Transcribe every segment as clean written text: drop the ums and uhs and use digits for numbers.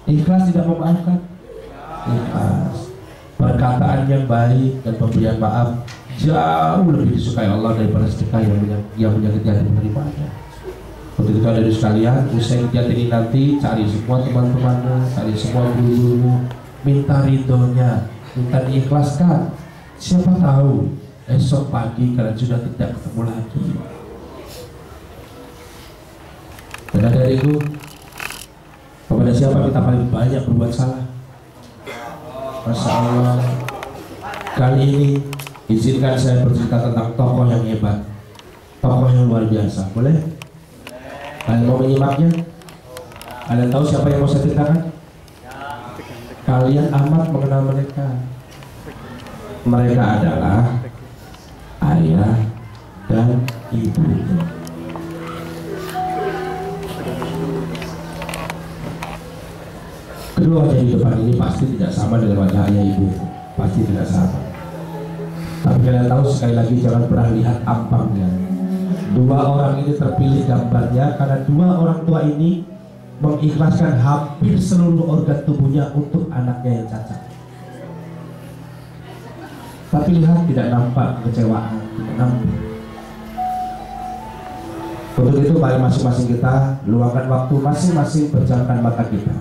Ikhlas tidak memaafkan? Ikhlas. Perkataan yang baik dan pemberian maaf jauh lebih disukai Allah daripada sedekah yang menyakiti hati penerimanya. Untuk itu ada sekalian, usai kegiatan ini nanti cari semua teman-temanmu, cari semua guru-gurumu, minta ridhonya, minta diikhlaskan. Siapa tahu esok pagi kalian sudah tidak ketemu lagi. Dan adikku, kepada siapa kita paling banyak berbuat salah? Masya Allah. Kali ini izinkan saya bercerita tentang tokoh yang hebat, tokoh yang luar biasa. Boleh? Kalian mau menyimaknya? Kalian tahu siapa yang mau saya ceritakan? Kalian amat mengenal mereka. Mereka adalah ayah dan ibu. Kedua wajah di depan ini pasti tidak sama dengan wajah ayah ibu. Pasti tidak sama. Tapi kalian tahu, sekali lagi jangan pernah lihat ampangnya. Dua orang ini terpilih gambarnya karena dua orang tua ini mengikhlaskan hampir seluruh organ tubuhnya untuk anaknya yang cacat. Tapi lihat, tidak nampak kekecewaan, tidak nampak. Untuk itu mari masing-masing kita luangkan waktu, masing-masing pejamkan mata kita.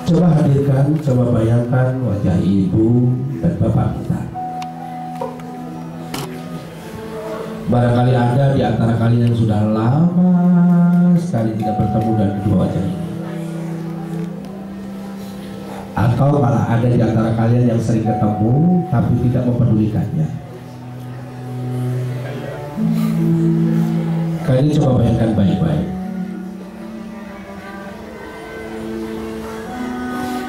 Coba hadirkan, coba bayangkan wajah ibu dan bapak kita. Barangkali ada di antara kalian yang sudah lama sekali tidak bertemu dengan kedua wajah ini, atau malah ada di antara kalian yang sering ketemu tapi tidak mempedulikannya. Kali ini coba bayangkan baik-baik.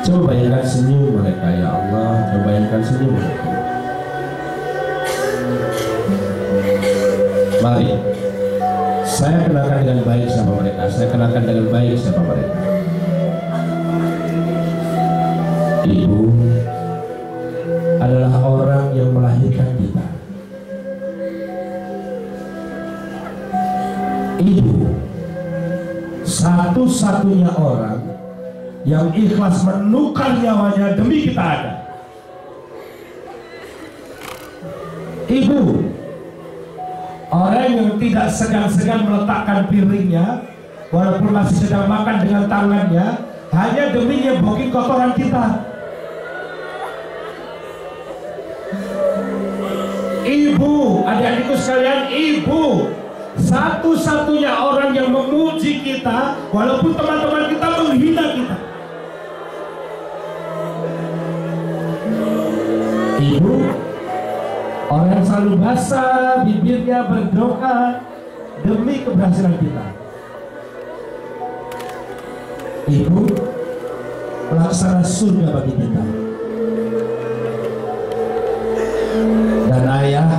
Coba bayangkan senyum mereka, ya Allah. Coba bayangkan senyum mereka. Mari saya kenalkan dengan baik siapa mereka. Saya kenalkan dengan baik siapa mereka. Ibu adalah orang yang melahirkan kita. Ibu satu-satunya orang yang ikhlas menukar nyawanya demi kita ada. Ibu orang yang tidak segan-segan meletakkan piringnya walaupun masih sedang makan dengan tangannya hanya demi nyebokin kotoran kita. Ibu, adik-adikku sekalian, ibu satu-satunya orang yang memuji kita walaupun teman-teman kita menghina kita. Ibu orang yang selalu basah bibirnya berdoa demi keberhasilan kita. Ibu pelaksana surga bagi kita. Dan ayah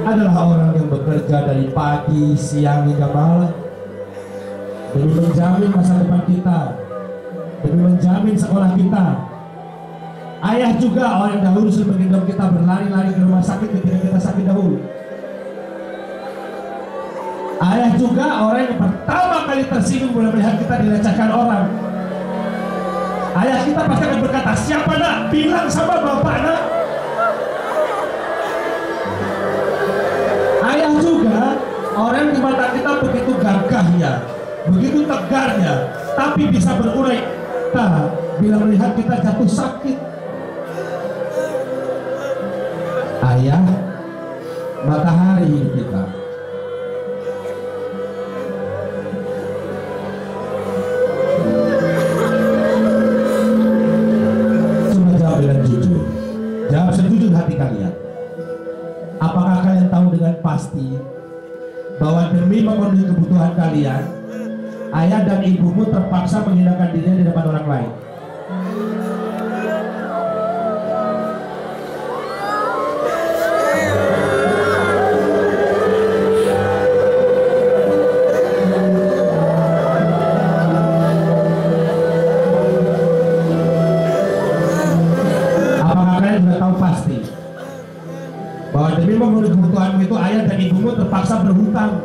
adalah orang yang bekerja dari pagi, siang hingga malam demi menjamin masa depan kita, demi menjamin sekolah kita. Ayah juga orang yang dahulu sudah menggendong kita berlari-lari ke rumah sakit ketika kita sakit dahulu. Ayah juga orang yang pertama kali tersinggung bila melihat kita dilecehkan orang. Ayah kita pasti akan berkata, siapa nak? Bilang sama bapak nak. Ayah juga orang yang di mata kita begitu gagahnya, begitu tegarnya, tapi bisa berurai bila melihat kita jatuh sakit. Ayah matahari hidup kita. Coba jawab dengan jujur. Jawab sejujur hati kalian. Apakah kalian tahu dengan pasti bahwa demi memenuhi kebutuhan kalian, ayah dan ibumu terpaksa menghinakan dirinya di depan orang lain? Demi memenuhi kebutuhanmu itu ayah dan ibumu terpaksa berhutang.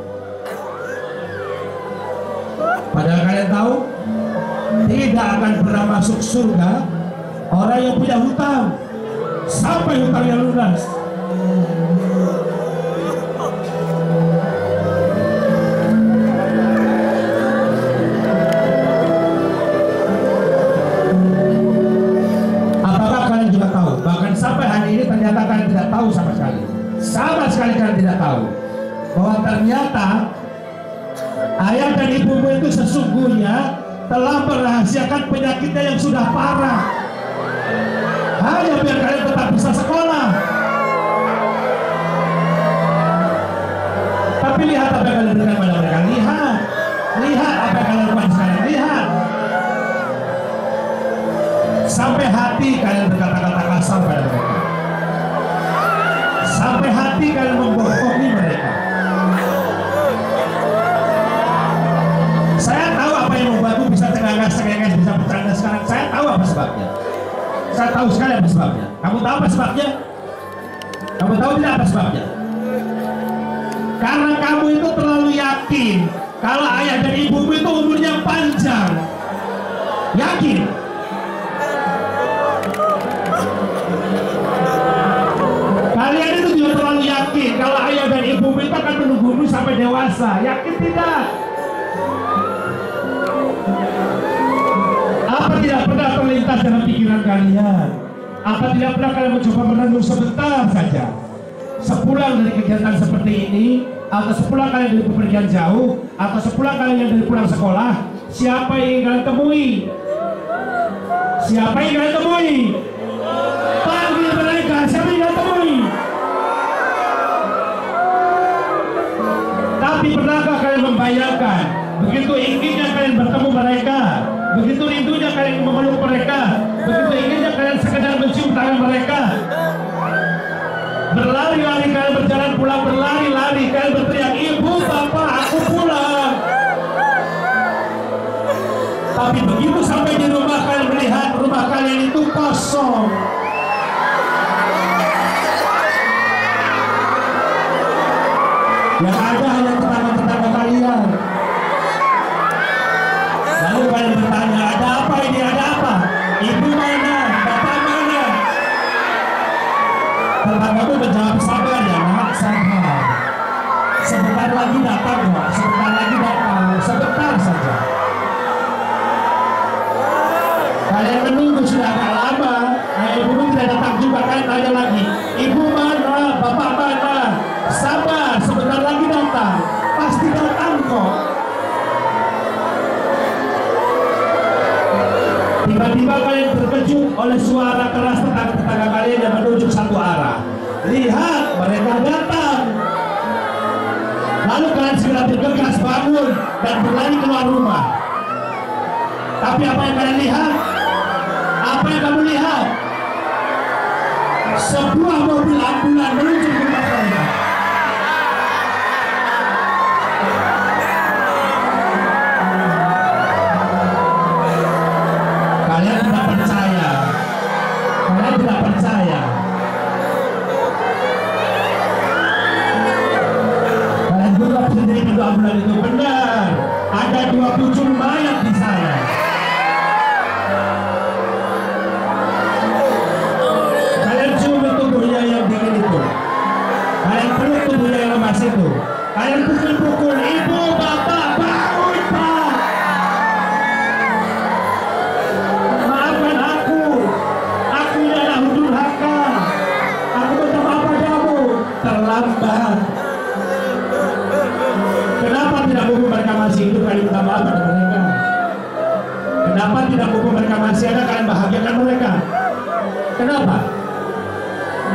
tahu? Tidak akan pernah masuk surga orang yang punya hutang sampai hutangnya lunas. Apakah kalian juga tahu? Bahkan sampai hari ini ternyata kalian tidak tahu sama sekali kalian tidak tahu bahwa ternyata ayah dan ibumu itu sesungguhnya telah merahasiakan penyakitnya yang sudah parah hanya biar kalian tetap bisa sekolah. Tapi lihat apa yang kalian berikan pada mereka. Lihat apa yang kalian lakukan sekarang. Lihat sampai hati kalian berkata-kata kasar pada mereka, sampai hati kalian membohongi mereka. Saya tahu apa yang membuatmu bisa cengangas, bisa bercanda sekarang. Saya tahu apa sebabnya. Saya tahu sekali apa sebabnya. Kamu tahu apa sebabnya? Kamu tahu tidak apa sebabnya? Karena kamu itu terlalu yakin kalau ayah dan ibumu itu umurnya panjang. Yakin. Kalian itu juga terlalu yakin kalau ayah dan ibumu itu akan menunggumu sampai dewasa. Yakin tidak? Apa tidak pernah terlintas dalam pikiran kalian? Apa tidak pernah kalian mencoba merenung sebentar saja? Sepulang dari kegiatan seperti ini, atau sepulang kalian dari bepergian jauh, atau sepulang kalian dari pulang sekolah, siapa yang ingin kalian temui? Siapa yang ingin kalian temui? Panggil mereka, siapa yang ingin kalian temui? Tapi pernahkah kalian membayangkan begitu inginnya kalian bertemu mereka, begitu rindunya kalian memeluk mereka, begitu inginnya kalian sekedar mencium tangan mereka, berlari-lari kalian berjalan pulang, berlari-lari kalian berteriak, ibu, bapak, aku pulang. Tapi begitu sampai di rumah kalian melihat rumah kalian itu kosong. Yang ada hanya tetangga-tetangga kalian. Lalu kalian bertanya, ada apa ini, ada apa? Ibu mana? Bapak mana? Tetanggamu menjawab, sabar ya nak, sabar. Sebentar lagi datang kok, sebentar lagi datang, sebentar saja. Kalian menunggu sudah agak lama, ibu tidak datang juga, kalian tanya lagi, ibu mana? Bapak mana? Sabar, sebentar lagi datang, pasti datang kok. Tiba-tiba kalian terkejut oleh suara keras tetangga-tetangga kalian yang menunjuk satu arah. Lihat, mereka datang. Lalu kalian segera bergegas bangun dan berlari keluar rumah. Tapi apa yang kalian lihat? Apa yang kamu lihat? Sebuah mobil ambulan menuju ke rumah kalian. Kalian tidak percaya. Kalian tidak percaya. Kalian juga sendiri pintu ambulan itu benar. Ada 2 pucuk mayat di sana. Kalian cium tubuhnya yang dingin itu. Kalian peluk tubuhnya yang lemas itu. Kalian pukul-pukul, ibu, bapak, bangun pak. Maafkan aku ini adalah durhaka. Aku minta maaf padamu. Terlambat. Kenapa tidak mumpung mereka masih hidup kalian minta maaf pada mereka? Kenapa tidak mumpung mereka masih ada kalian bahagiakan mereka? Kenapa?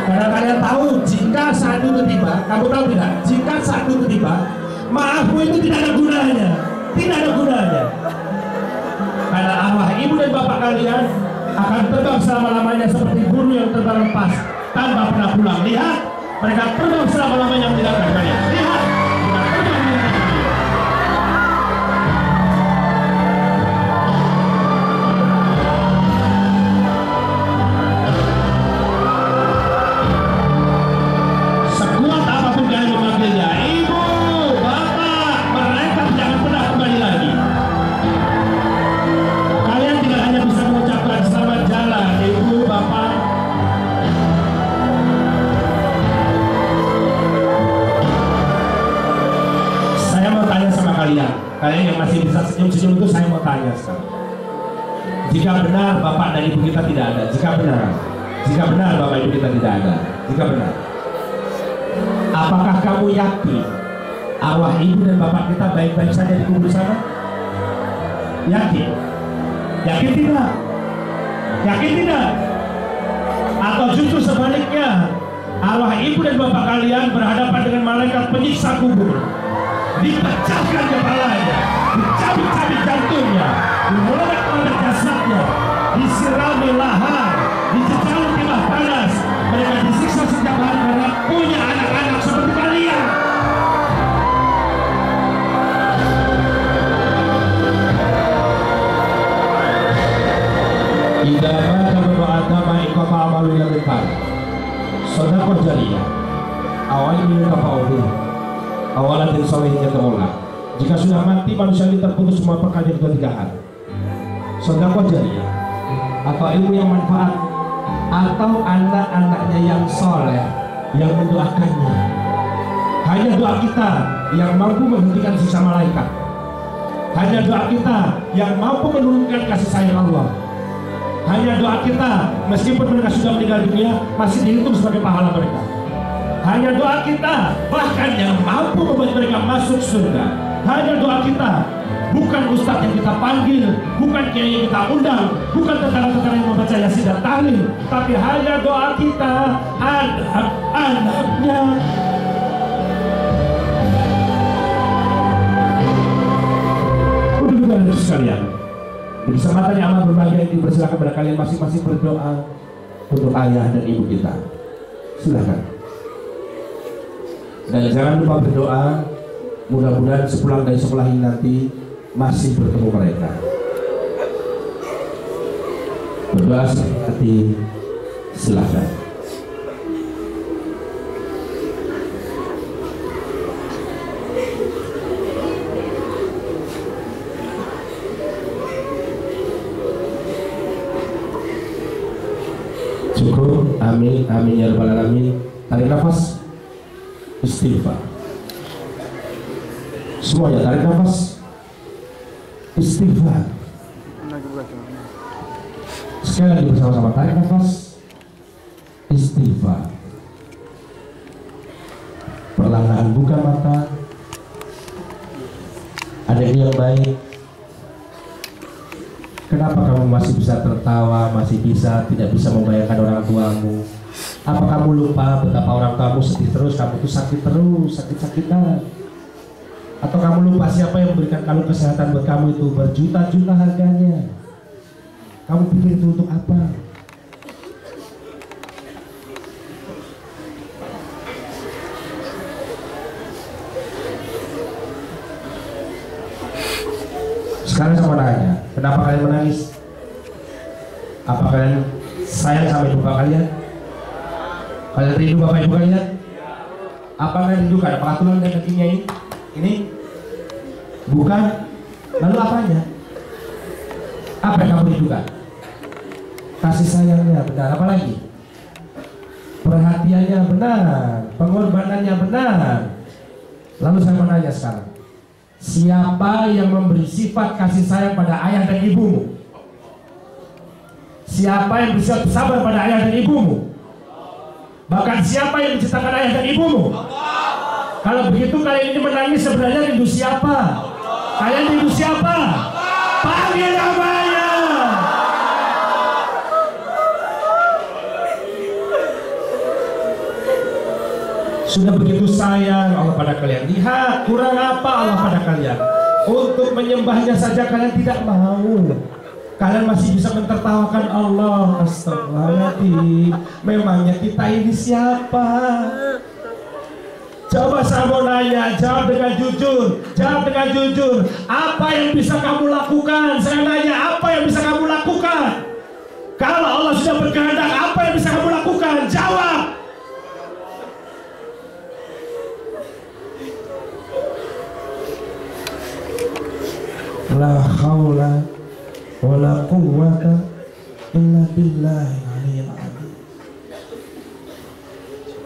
Karena kalian tahu jika saat itu tiba, kamu tahu tidak? Jika saat itu tiba, maafmu itu tidak ada gunanya. Tidak ada gunanya. Karena arwah ibu dan bapak kalian akan terbang selama-lamanya seperti burung yang terbang lepas tanpa pernah pulang. Lihat, mereka terbang selama-lamanya meninggalkan kalian. Lihat, mereka terbang meninggalkan kalian. Sekuat apapun kalian memanggilnya, ibu, bapak, mereka jangan pernah kembali lagi. yang masih bisa senyum-senyum itu saya mau tanya sekarang. Jika benar bapak dan ibu kita tidak ada, jika benar bapak ibu kita tidak ada, jika benar, apakah kamu yakin arwah ibu dan bapak kita baik-baik saja di kubur sana? Yakin? Yakin tidak? Yakin tidak? Atau justru sebaliknya, arwah ibu dan bapak kalian berhadapan dengan malaikat penyiksa kubur, dipecahkan kepalanya, dicabik-cabik jantungnya, dimolek-molek jasadnya, disirami lahar, dicecalu timah panas. Mereka disiksa setiap hari karena punya anak-anak seperti kalian. Idza mata ibnu adama iqata amalu ila al-qar. Sedekah jariyah. Awalnya tafaudi. Awalan dari solehnya ke Allah. Jika sudah mati manusia ini terputus semua pekerjaan kedua hal. Sedekah jariyah atau ilmu yang manfaat, atau anak-anaknya yang soleh yang mendoakannya. Hanya doa kita yang mampu menghentikan siksa malaikat. Hanya doa kita yang mampu menurunkan kasih sayang Allah. Hanya doa kita, meskipun mereka sudah meninggal dunia, masih dihitung sebagai pahala mereka. Hanya doa kita, bahkan yang mampu membuat mereka masuk surga. Hanya doa kita, bukan ustadz yang kita panggil, bukan kiai yang kita undang, bukan tentara-tentara yang membaca yasin dan tahlil, tapi hanya doa kita, anak-anaknya. Udah sekalian, di kesempatan yang amat berbahagia ini, bersilakan kepada kalian masing-masing berdoa untuk ayah dan ibu kita. Silakan. Dan jangan lupa berdoa, mudah-mudahan sepulang dari sekolah ini nanti masih bertemu mereka. Berdoa seperti silakan. Cukup, amin, amin ya rabbal alamin. Tarik nafas, istighfar. Semuanya tarik nafas, istighfar. Sekali lagi bersama-sama tarik nafas, istighfar. Perlahan buka mata. Ada yang baik. Kenapa kamu masih bisa tertawa, masih tidak bisa membayangkan orang tuamu? Apa kamu lupa betapa orang tuamu sedih terus, kamu itu sakit terus, sakit-sakitan? Atau kamu lupa siapa yang memberikan kalung kesehatan buat kamu itu berjuta-juta harganya? Kamu pikir itu untuk apa? Sekarang saya mau nanya, kenapa kalian menangis? Apa kalian sayang sama ibu bapak kalian? Kalian rindu bapak ibu kalian? Apa kalian rindukan? Apakah tulang dan kakinya ini? Ini? Bukan? Lalu apanya? Apa yang kamu rindukan? Kasih sayangnya benar, apa lagi? Perhatiannya benar, pengorbanannya benar. Lalu saya mau nanya sekarang, siapa yang memberi sifat kasih sayang pada ayah dan ibumu? Siapa yang bisa bersabar pada ayah dan ibumu? Bahkan siapa yang menciptakan ayah dan ibumu? Kalau begitu kalian ini menangis sebenarnya rindu siapa? Kalian rindu siapa? Panggil namanya. Sudah begitu sayang Allah pada kalian. Lihat kurang apa Allah pada kalian. Untuk menyembahnya saja kalian tidak mau. Kalian masih bisa mentertawakan Allah. Astagfirullahaladzim. Memangnya kita ini siapa? Coba saya mau nanya, jawab dengan jujur. Jawab dengan jujur. Apa yang bisa kamu lakukan? Saya nanya, apa yang bisa kamu lakukan? Kalau Allah sudah berkehendak, apa yang bisa kamu lakukan? Jawab. La haula wala quwwata illa billahi aliyil azim.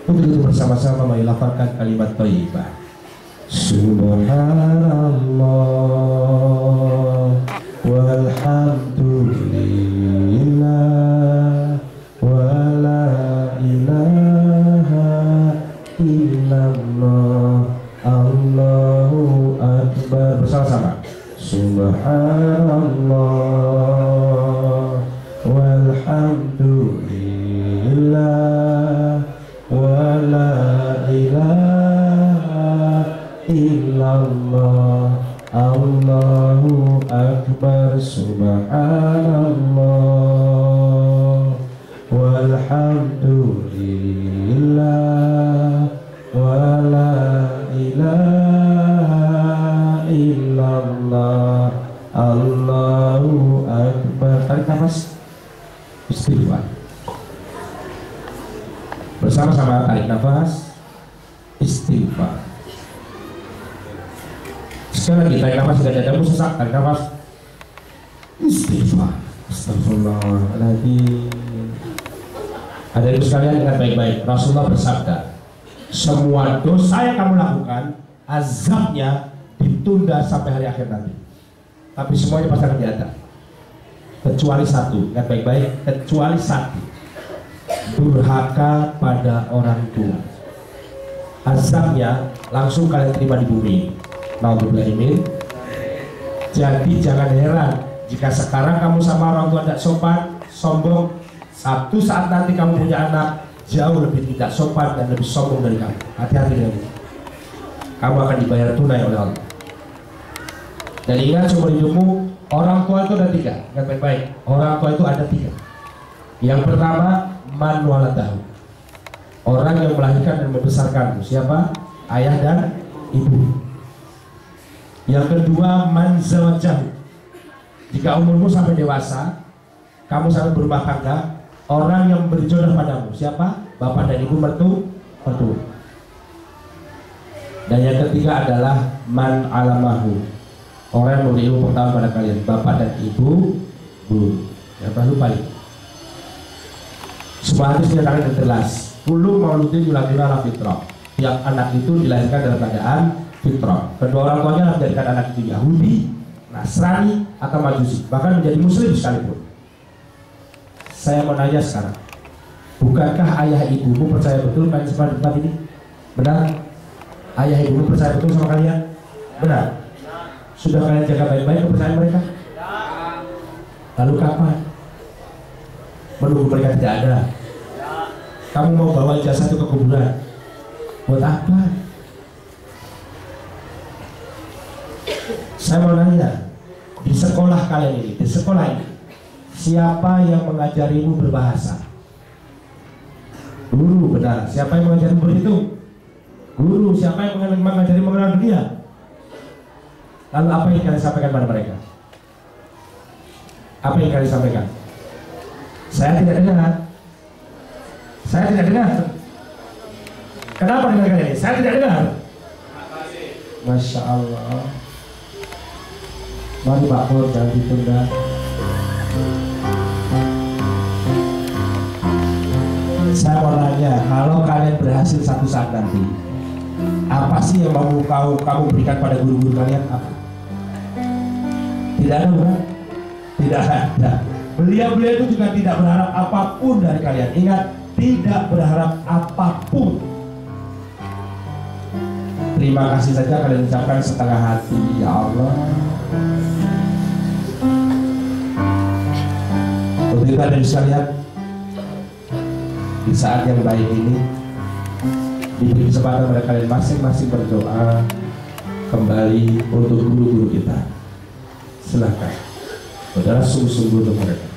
Untuk itu bersama-sama melafalkan kalimat thayyibah. Subhanallah walhamdulillah wala ilaha illallah Allahu akbar. Bersama-sama. Subhanallah walhamdulillah wala ilaha illallah Allahu akbar. Subhanallah walhamdulillah wala ilaha illallah Allahu akbar. Tarik nafas, istighfar. Bersama-sama tarik nafas, istighfar. Sekali lagi tarik nafas, tidak ada sesak, tarik nafas, istighfar. Astagfirullahaladzim. Ada ibu sekalian, ingat baik-baik. Rasulullah bersabda, semua dosa yang kamu lakukan azabnya ditunda sampai hari akhir nanti, tapi semuanya pasti akan diadab kecuali satu. Ingat baik-baik, kecuali satu, durhaka pada orang tua. Azabnya langsung kalian terima di bumi. Nauzubillahimin. Jadi jangan heran jika sekarang kamu sama orang tua tidak sopan, sombong, satu saat nanti kamu punya anak jauh lebih tidak sopan dan lebih sombong dari kamu. Hati-hati dengan itu. Kamu akan dibayar tunai oleh Allah. Dan ingat seumur hidupmu, orang tua itu ada tiga. Ingat baik-baik, orang tua itu ada tiga. Yang pertama, man waladahu, orang yang melahirkan dan membesarkanmu. Siapa? Ayah dan ibu. Yang kedua, man zawajahu, jika umurmu sampai dewasa, kamu sampai berumah tangga, orang yang berjodoh padamu. Siapa? Bapak dan ibu mertua. Dan yang ketiga adalah man alamahu, orang yang memberi ilmu pengetahuan pada kalian. Bapak dan ibu belum. Jangan pernah lupa ini. Semua hadis dinyatakan dan jelas. Kullu mauludin yuladu ala fitrah. Tiap anak itu dilahirkan dalam keadaan fitrah. Kedua orang tuanya menjadikan anak itu Yahudi, Nasrani, atau Majusi, bahkan menjadi Muslim sekalipun. Saya mau nanya sekarang, bukankah ayah ibumu percaya betul kalian seperti tempat ini? Benar? Ayah ibumu percaya betul sama kalian? Benar? Sudah kalian jaga baik-baik kepercayaan mereka? Lalu kapan? Menunggu mereka tidak ada? Kamu mau bawa jasad itu ke kuburan? Buat apa? Saya mau nanya, di sekolah kalian ini, di sekolah ini, siapa yang mengajarimu berbahasa? Guru, benar. Siapa yang mengajarimu berhitung? Guru. Siapa yang mengajarimu mengenal dunia? Lalu apa yang kalian sampaikan pada mereka? Apa yang kalian sampaikan? Saya tidak dengar. Saya tidak dengar. Kenapa dengar kalian ini? Saya tidak dengar. Masya Allah. Mari Pak Pur, jangan ditunda. Saya mau nanya, kalau kalian berhasil satu saat nanti, apa sih yang mau kamu berikan pada guru-guru kalian? Apa? Tidak ada, bukan? Tidak ada. Beliau itu juga tidak berharap apapun dari kalian. Ingat, tidak berharap apapun. Terima kasih saja kalian ucapkan setengah hati. Ya Allah. Untuk itu ada bisa lihat, di saat yang baik ini diberi kesempatan pada kalian masing-masing berdoa kembali untuk guru-guru kita. Silakan, saudara, sungguh-sungguh untuk mereka.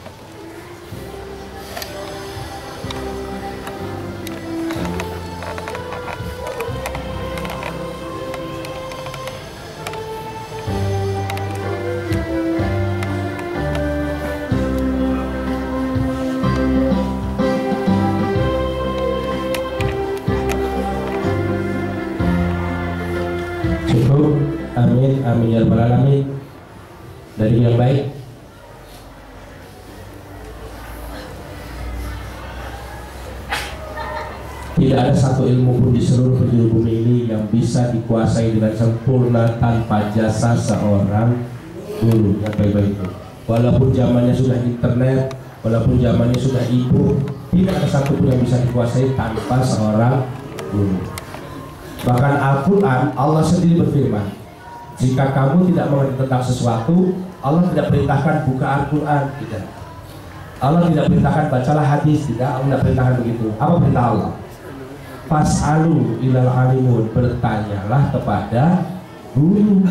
Amin, amin ya rabbal alamin. Dari yang baik, Tidak ada satu ilmu pun di seluruh penjuru bumi ini yang bisa dikuasai dengan sempurna tanpa jasa seorang guru yang baik-baik itu. Walaupun zamannya sudah internet, walaupun zamannya sudah e-book, tidak ada satu pun yang bisa dikuasai tanpa seorang guru. Bahkan Al-Quran, Allah sendiri berfirman, jika kamu tidak mengerti tentang sesuatu, Allah tidak perintahkan buka Al-Quran, tidak. Allah tidak perintahkan bacalah hadis, tidak. Allah tidak perintahkan begitu. Apa perintah Allah? Fas'alu ilal alimun, bertanyalah kepada guru.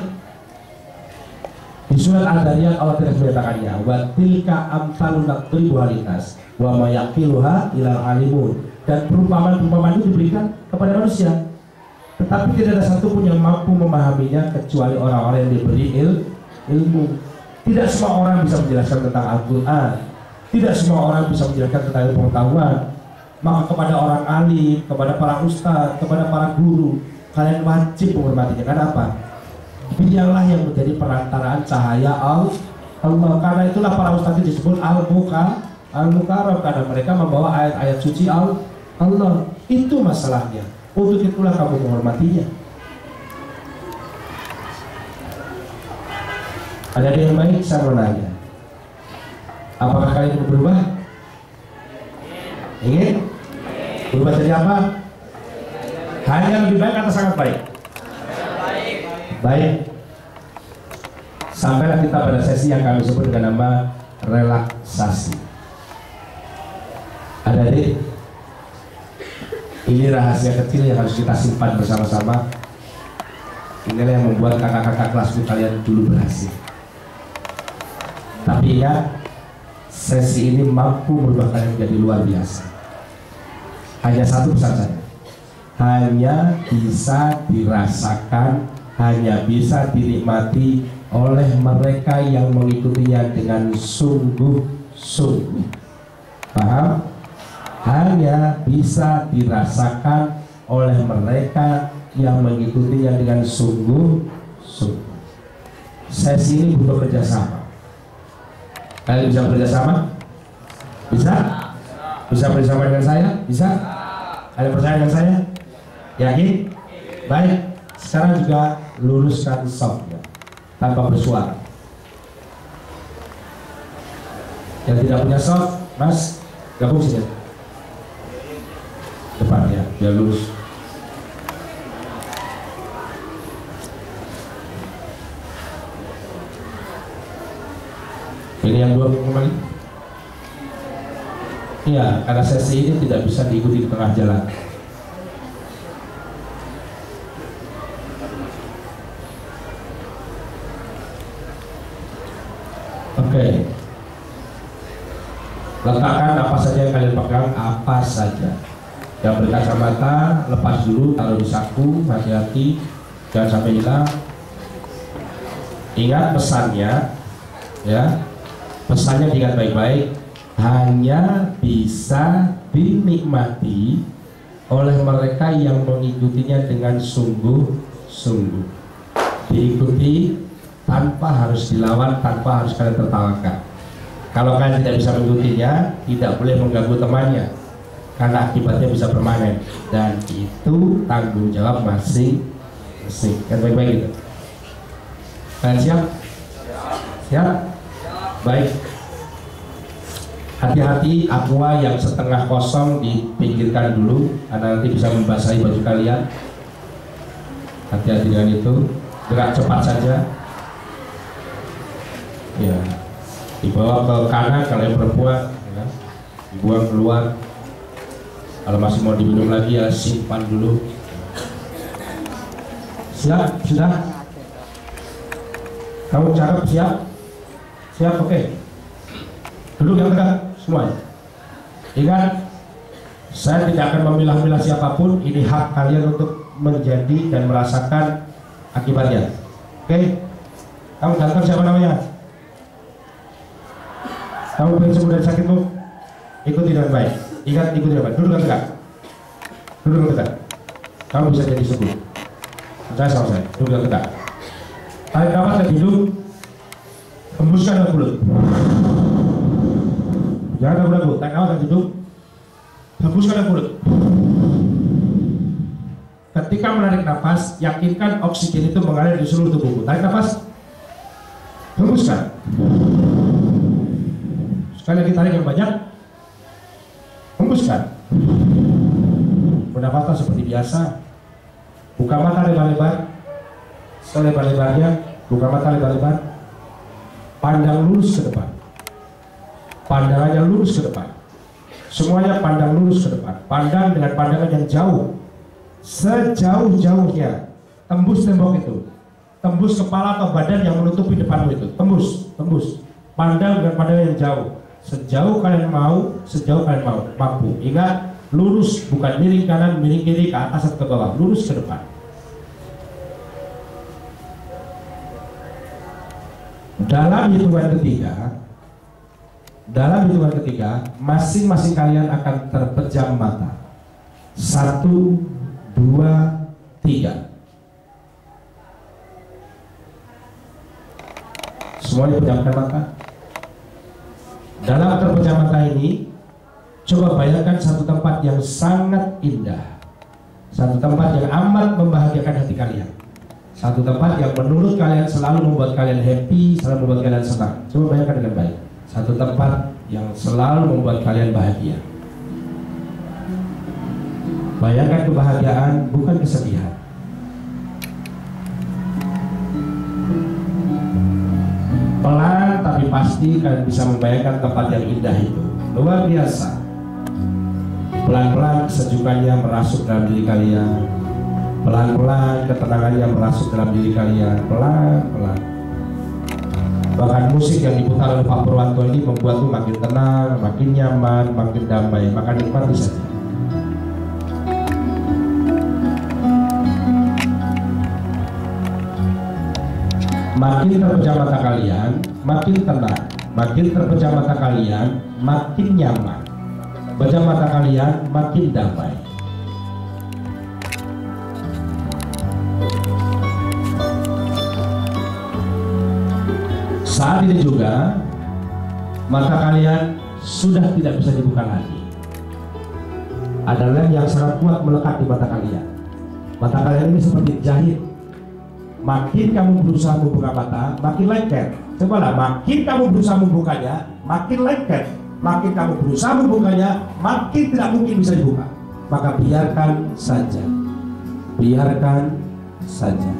Di surat Al-Dariyat Allah tidak menyatakannya, wa tilka amsalun nadribuha linnas wa ma yaqiluha ilal alimun, dan perumpamaan-perumpamaan itu diberikan kepada manusia, tetapi tidak ada satupun yang mampu memahaminya kecuali orang-orang yang diberi ilmu. Tidak semua orang bisa menjelaskan tentang Al-Quran, tidak semua orang bisa menjelaskan tentang ilmu pengetahuan. Maka kepada orang alim, kepada para ustaz, kepada para guru, kalian wajib menghormatinya. Kenapa? Dialah yang menjadi perantaraan cahaya Allah. Karena itulah para ustaz itu disebut al-mukarram, karena mereka membawa ayat-ayat suci Allah. Itu masalahnya. Untuk itulah kamu menghormatinya. Ada yang baik, saya mau nanya, apakah kalian ingin berubah? Ingin? Berubah jadi apa? Hanya lebih baik atau sangat baik? Baik. Sampailah kita pada sesi yang kami sebut dengan nama relaksasi. Adik-adik, ini rahasia kecil yang harus kita simpan bersama-sama. Inilah yang membuat kakak-kakak kelasku kalian dulu berhasil. Tapi ingat, sesi ini mampu merubah kalian menjadi luar biasa. Hanya satu pesan saja, hanya bisa dirasakan, hanya bisa dinikmati oleh mereka yang mengikutinya dengan sungguh-sungguh. Paham? Hanya bisa dirasakan oleh mereka yang mengikutinya dengan sungguh-sungguh. Sesi ini butuh kerjasama. Kalian bisa bekerjasama? Bisa? Bisa bersama dengan saya? Bisa? Ada percaya dengan saya? Yakin? Baik. Sekarang juga luruskan soft ya, tanpa bersuara. Yang tidak punya soft, Mas, gabung sini. Depan ya, biar lurus. Ini yang dua kembali. Iya, karena sesi ini tidak bisa diikuti di tengah jalan. Oke. Letakkan apa saja yang kalian pegang, apa saja. Yang berkacamata lepas dulu, taruh di saku, hati-hati, jangan sampai hilang. Ingat pesannya, ya. Pesannya diingat baik-baik. Hanya bisa dinikmati oleh mereka yang mengikutinya dengan sungguh-sungguh. Diikuti tanpa harus dilawan, tanpa harus kalian tertawakan. Kalau kalian tidak bisa mengikutinya, tidak boleh mengganggu temannya, karena akibatnya bisa permanen. Dan itu tanggung jawab masing-masing. Kan baik-baik gitu. Kalian siap? Siap? Baik. Hati-hati, aqua yang setengah kosong dipinggirkan dulu, karena nanti bisa membasahi baju kalian. Hati-hati dengan itu. Gerak cepat saja. Ya, dibawa ke kanan kalau yang perempuan, ya. Dibuang keluar. Kalau masih mau diminum lagi ya simpan dulu. Siap? Sudah? Kamu cakep? Siap? Siap? Oke. Duduk yang tegak semuanya. Ingat, saya tidak akan memilah-milah siapapun. Ini hak kalian untuk menjadi dan merasakan akibatnya. Oke? Kamu ganteng siapa namanya? Kamu pengen sembuh dari sakitmu? Ikuti dengan baik. Ingat, ikuti dengan baik. Duduk yang tegak. Duduk yang tegak. Kamu bisa jadi sembuh. Percaya sama saya. Duduk yang tegak. Tarik nafas dari hidung. Hembuskan ke mulut. Jangan ragu-ragu, tarik nafas dari hidung, hembuskan ke mulut. Ketika menarik nafas, yakinkan oksigen itu mengalir di seluruh tubuhmu. Tarik nafas, hembuskan. Sekali lagi tarik yang banyak, hembuskan. Bernafaslah seperti biasa. Buka mata lebar-lebar, selebar-lebarnya. Buka mata lebar-lebar. Pandang lurus ke depan. Pandangannya lurus ke depan. Semuanya pandang lurus ke depan. Pandang dengan pandangan yang jauh, sejauh-jauhnya. Tembus tembok itu, tembus kepala atau badan yang menutupi depanmu itu. Tembus. Pandang dengan pandangan yang jauh, sejauh kalian mau, sejauh kalian mau, mampu. Ingat, lurus, bukan miring kanan, miring kiri, ke atas atau ke bawah. Lurus ke depan. Dalam hitungan ketiga, masing-masing kalian akan terpejam mata. 1, 2, 3. Semuanya pejamkan mata. Dalam terpejam mata ini, coba bayangkan satu tempat yang sangat indah, satu tempat yang amat membahagiakan hati kalian, satu tempat yang menurut kalian selalu membuat kalian happy, selalu membuat kalian senang. Coba bayangkan dengan baik. Satu tempat yang selalu membuat kalian bahagia. Bayangkan kebahagiaan, bukan kesedihan. Pelan tapi pasti kalian bisa membayangkan tempat yang indah itu. Luar biasa. Pelan-pelan kesejukannya merasuk dalam diri kalian. Pelan-pelan ketenangannya merasuk dalam diri kalian. Pelan-pelan. Bahkan musik yang diputar oleh Pak Purwanto ini membuatmu makin tenang, makin nyaman, makin damai. Maka nikmati saja. Makin terpejam mata kalian, makin tenang. Makin terpejam mata kalian, makin nyaman. Pejam mata kalian, makin damai. Saat ini juga mata kalian sudah tidak bisa dibuka lagi. Ada lem yang sangat kuat melekat di mata kalian. Mata kalian ini seperti jahit. Makin kamu berusaha membuka mata, makin lengket. Cobalah, makin kamu berusaha membukanya, makin lengket. Makin kamu berusaha membukanya, makin tidak mungkin bisa dibuka. Maka biarkan saja. Biarkan saja.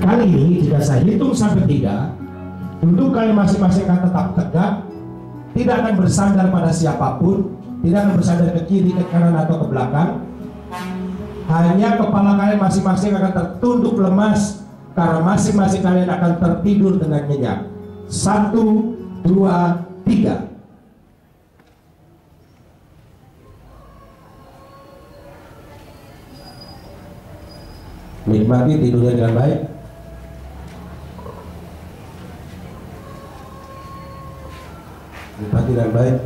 Kali ini jika saya hitung sampai 3, duduk kalian masing-masing akan tetap tegak, tidak akan bersandar pada siapapun, tidak akan bersandar ke kiri, ke kanan atau ke belakang. Hanya kepala kalian masing-masing akan tertunduk lemas, karena masing-masing kalian akan tertidur dengan nyenyak. 1, 2, 3. Nikmati tidurnya dengan baik. Nikmati dengan baik.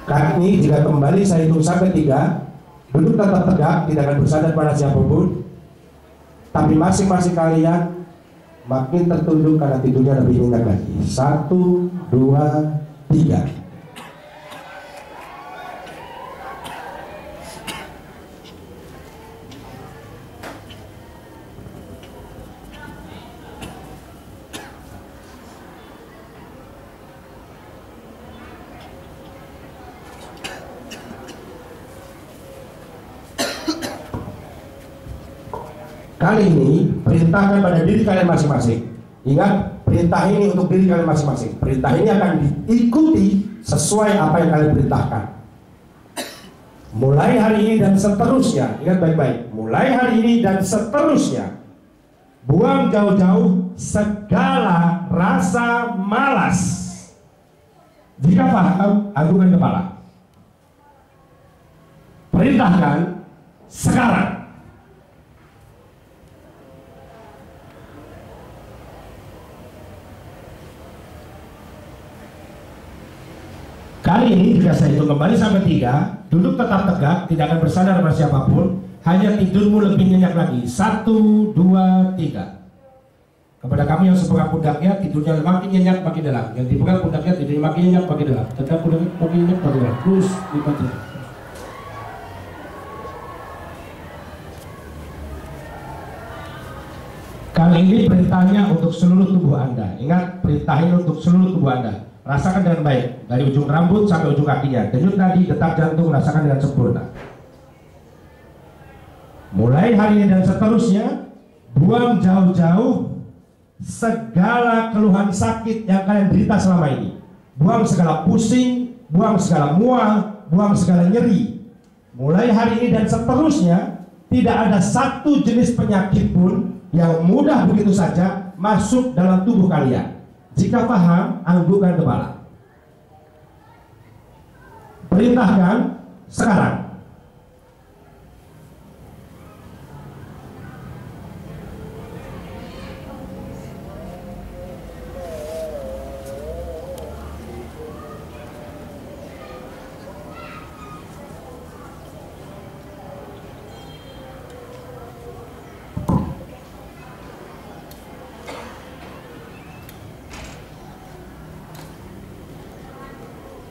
Kali ini jika kembali saya hitung sampai 3, duduk tetap tegak, tidak akan bersandar pada siapapun, tapi masing-masing kalian makin tertunduk karena tidurnya lebih nyenyak lagi. 1, 2, 3. Kali ini perintahkan pada diri kalian masing-masing. Ingat, perintah ini untuk diri kalian masing-masing. Perintah ini akan diikuti sesuai apa yang kalian perintahkan. Mulai hari ini dan seterusnya, ingat baik-baik. Mulai hari ini dan seterusnya, buang jauh-jauh segala rasa malas. Jika paham, agungkan kepala. perintahkan sekarang. Kali ini jika saya hitung kembali sampai 3, duduk tetap tegak, tidak akan bersandar pada siapapun, hanya tidurmu lebih nyenyak lagi. 1, 2, 3. Kepada kamu yang sepegang pundaknya, tidurnya makin nyenyak makin dalam. Yang dipegang pundaknya, tidurnya makin nyenyak makin dalam. Tegak pundaknya makin nyenyak makin dalam. Terus lipat. Kali ini perintahnya untuk seluruh tubuh Anda. Ingat, perintah ini untuk seluruh tubuh Anda. Rasakan dengan baik, dari ujung rambut sampai ujung kakinya. Denyut nadi, detak jantung, rasakan dengan sempurna. Mulai hari ini dan seterusnya, buang jauh-jauh segala keluhan sakit yang kalian derita selama ini. Buang segala pusing, buang segala mual, buang segala nyeri. Mulai hari ini dan seterusnya, tidak ada satu jenis penyakit pun yang mudah begitu saja masuk dalam tubuh kalian. Jika paham, anggukkan kepala. Perintahkan sekarang.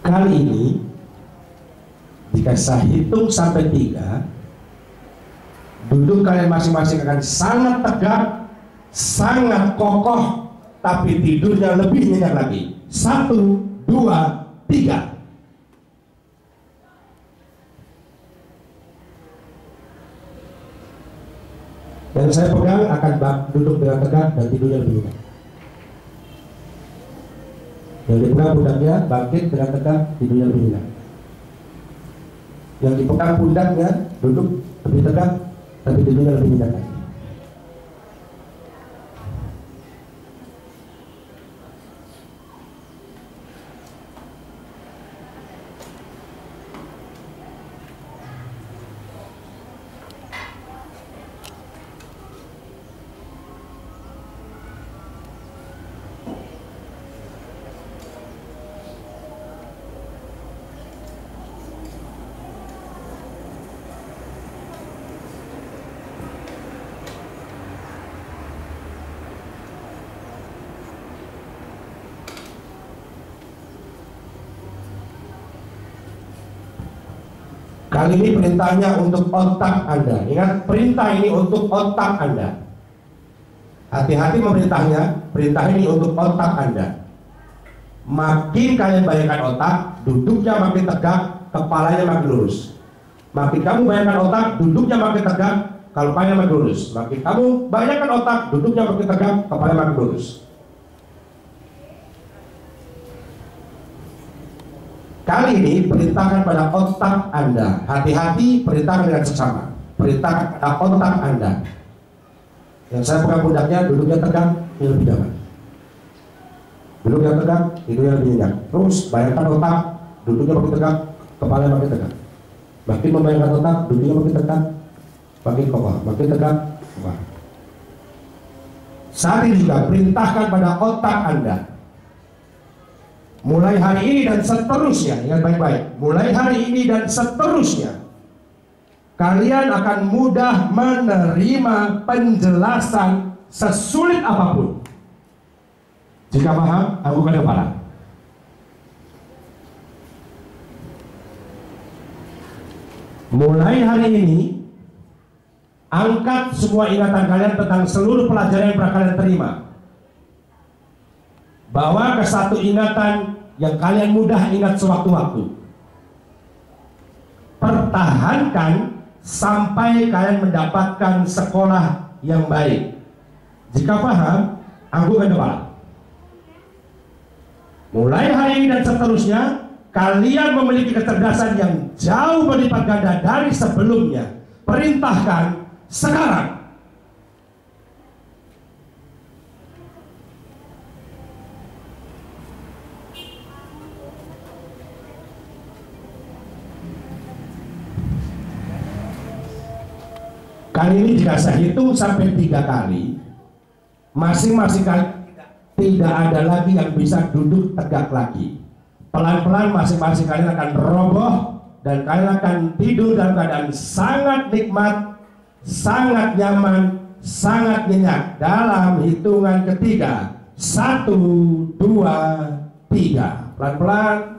Kali ini jika saya hitung sampai 3, duduk kalian masing-masing akan sangat tegak, sangat kokoh, tapi tidurnya lebih nyenyak lagi. 1, 2, 3. Dan saya pegang akan duduk dengan tegak dan tidurnya lebih nyenyak. Yang dipegang pundaknya bangkit dengan tegak, tidurnya lebih nyenyak. Yang dipegang pundaknya duduk lebih tegak, tapi tidurnya lebih nyenyak lagi. Kali ini perintahnya untuk otak Anda. Ingat, perintah ini untuk otak Anda. Hati-hati memerintahnya. Perintah ini untuk otak Anda. Makin kalian bayangkan otak, duduknya makin tegak, kepalanya makin lurus. Makin kamu bayangkan otak, duduknya makin tegak, kepalanya makin lurus. Makin kamu bayangkan otak, duduknya makin tegak, kepalanya makin lurus. Kali ini perintahkan pada otak Anda. Hati-hati, perintahkan dengan seksama. Perintahkan pada otak Anda. Yang saya pegang pundaknya, duduknya tegak, ini lebih nyaman. Duduknya tegak, tidurnya lebih nyenyak. Terus bayangkan otak, duduknya makin tegak, kepalanya makin tegak. Makin membayangkan otak, duduknya makin tegak, makin kokoh, makin tegak, kokoh. Saat ini juga perintahkan pada otak Anda. Mulai hari ini dan seterusnya, ingat baik-baik, mulai hari ini dan seterusnya, kalian akan mudah menerima penjelasan sesulit apapun. Jika paham, anggukkan kepala. Mulai hari ini, angkat semua ingatan kalian tentang seluruh pelajaran yang pernah kalian terima. Bawa ke satu ingatan yang kalian mudah ingat sewaktu-waktu. Pertahankan sampai kalian mendapatkan sekolah yang baik. Jika paham, anggukkan kepala. Mulai hari ini dan seterusnya, kalian memiliki kecerdasan yang jauh berlipat ganda dari sebelumnya. Perintahkan sekarang. Kali ini jika saya hitung sampai 3 kali, masing-masing kali tidak ada lagi yang bisa duduk tegak lagi. Pelan-pelan masing-masing kalian akan roboh dan kalian akan tidur dalam keadaan sangat nikmat, sangat nyaman, sangat nyenyak. Dalam hitungan ketiga, 1, 2, 3. Pelan-pelan.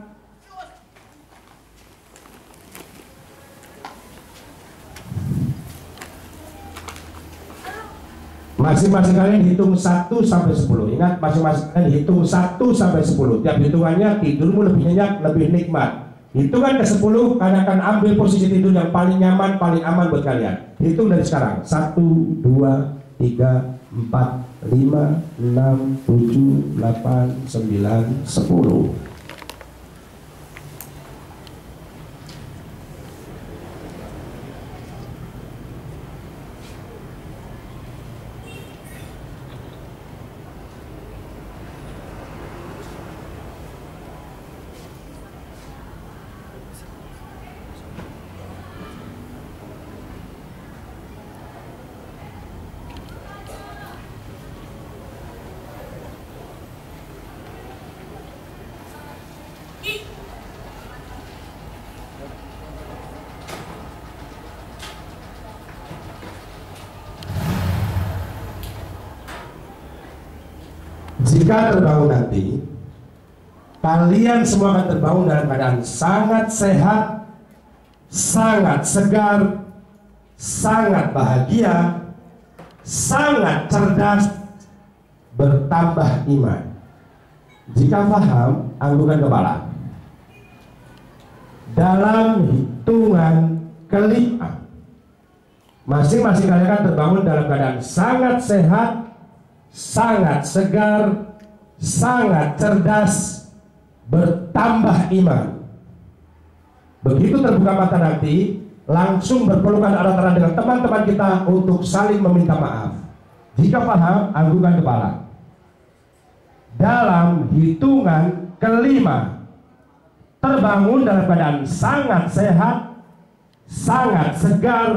Masing-masing kalian hitung 1 sampai 10. Ingat, masing-masing kalian hitung 1 sampai 10. Tiap hitungannya tidurmu lebih nyenyak, lebih nikmat. Hitungan ke 10, kalian akan ambil posisi tidur yang paling nyaman, paling aman buat kalian. Hitung dari sekarang. 1, 2, 3, 4, 5, 6, 7, 8, 9, 10. Jika terbangun nanti, kalian semua akan terbangun dalam keadaan sangat sehat, sangat segar, sangat bahagia, sangat cerdas, bertambah iman. Jika paham, anggukkan kepala. Dalam hitungan kelima, masing-masing kalian akan terbangun dalam keadaan sangat sehat, sangat segar, sangat cerdas, bertambah iman. Begitu terbuka mata nanti, langsung berpelukan erat-erat dengan teman-teman kita untuk saling meminta maaf. Jika paham, anggukkan kepala. Dalam hitungan kelima, terbangun dalam keadaan sangat sehat, sangat segar,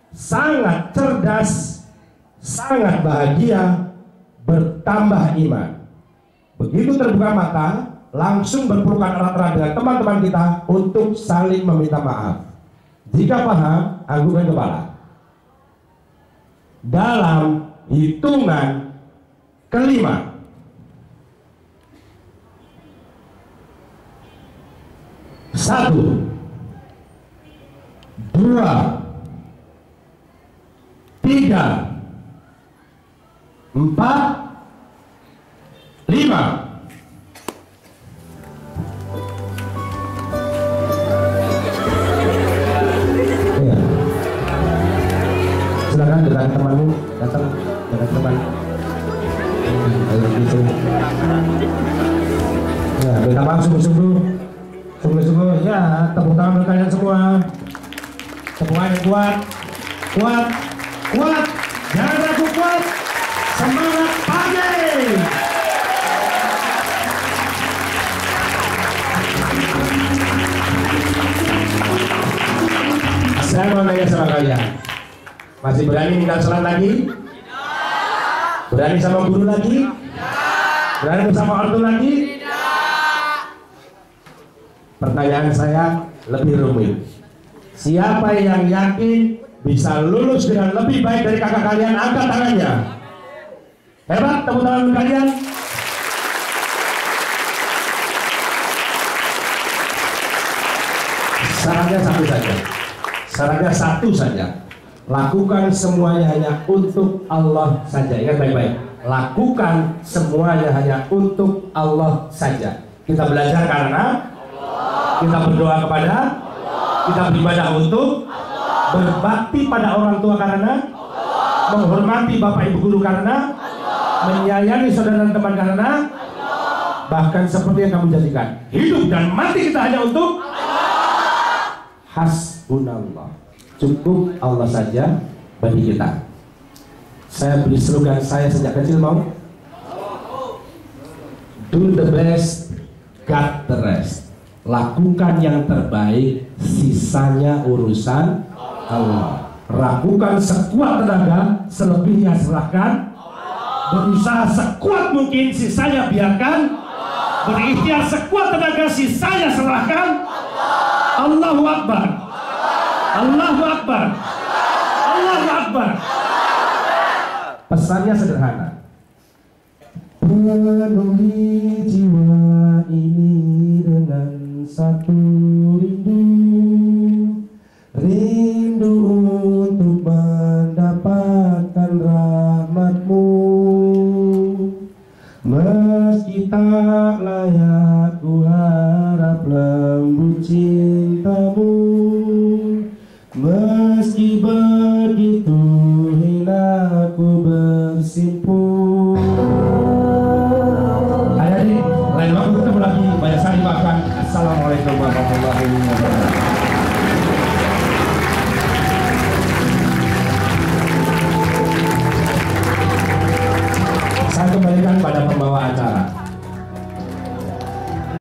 sangat cerdas, sangat bahagia, bertambah iman. Begitu terbuka mata, langsung berpelukan erat-erat dengan teman-teman kita untuk saling meminta maaf. Jika paham, anggukkan kepala. Dalam hitungan kelima, 1, 2, 3, 4, 5. Ya. Silakan dengan temanmu datang dengan teman. Gitu. Ya, minta maaf sungguh-sungguh. Sungguh-sungguh. Ya, tepuk tangan untuk kalian semua. Tepukan yang kuat. Kuat. Kuat. Jangan ragu, kuat. Semangat pagi. Saya mau nanya sama kalian, masih berani minta salat lagi? Tidak. Berani sama guru lagi? Tidak. Berani bersama ortu lagi? Tidak. Pertanyaan saya lebih rumit. Siapa yang yakin bisa lulus dengan lebih baik dari kakak kalian? Angkat tangannya. Hebat, tepuk tangan untuk kalian. Syaratnya satu saja. Syaratnya satu saja. Lakukan semuanya hanya untuk Allah saja. Ingat baik-baik. Lakukan semuanya hanya untuk Allah saja. Kita belajar karena Allah. Kita berdoa kepada Allah. Kita beribadah untuk Allah. Berbakti pada orang tua karena Allah. Menghormati bapak ibu guru karena Allah. Menyayangi saudara dan teman karena Allah. Bahkan seperti yang kamu jadikan, hidup dan mati kita hanya untuk Allah. Hasbunallah. Cukup Allah saja bagi kita. Saya beri slogan saya sejak kecil, mau? Do the best, God the rest. Lakukan yang terbaik, sisanya urusan Allah. Lakukan sekuat tenaga, selebihnya serahkan. Berusaha sekuat mungkin, sisanya biarkan. Berikhtiar sekuat tenaga, sisanya serahkan. Allahu Akbar. Allahu Akbar. Allahu Akbar. Pesannya sederhana. Penuhi jiwa ini dengan satu rindu, rindu untuk mendapatkan rahmat-Mu. Meski tak layak ku harap lembut cinta-Mu, meski begitu hina ku bersimpuh. Adik-adik, lain waktu ketemu lagi. Banyak sekali makan. Assalamualaikum warahmatullahi wabarakatuh. Saya kembalikan pada pembawa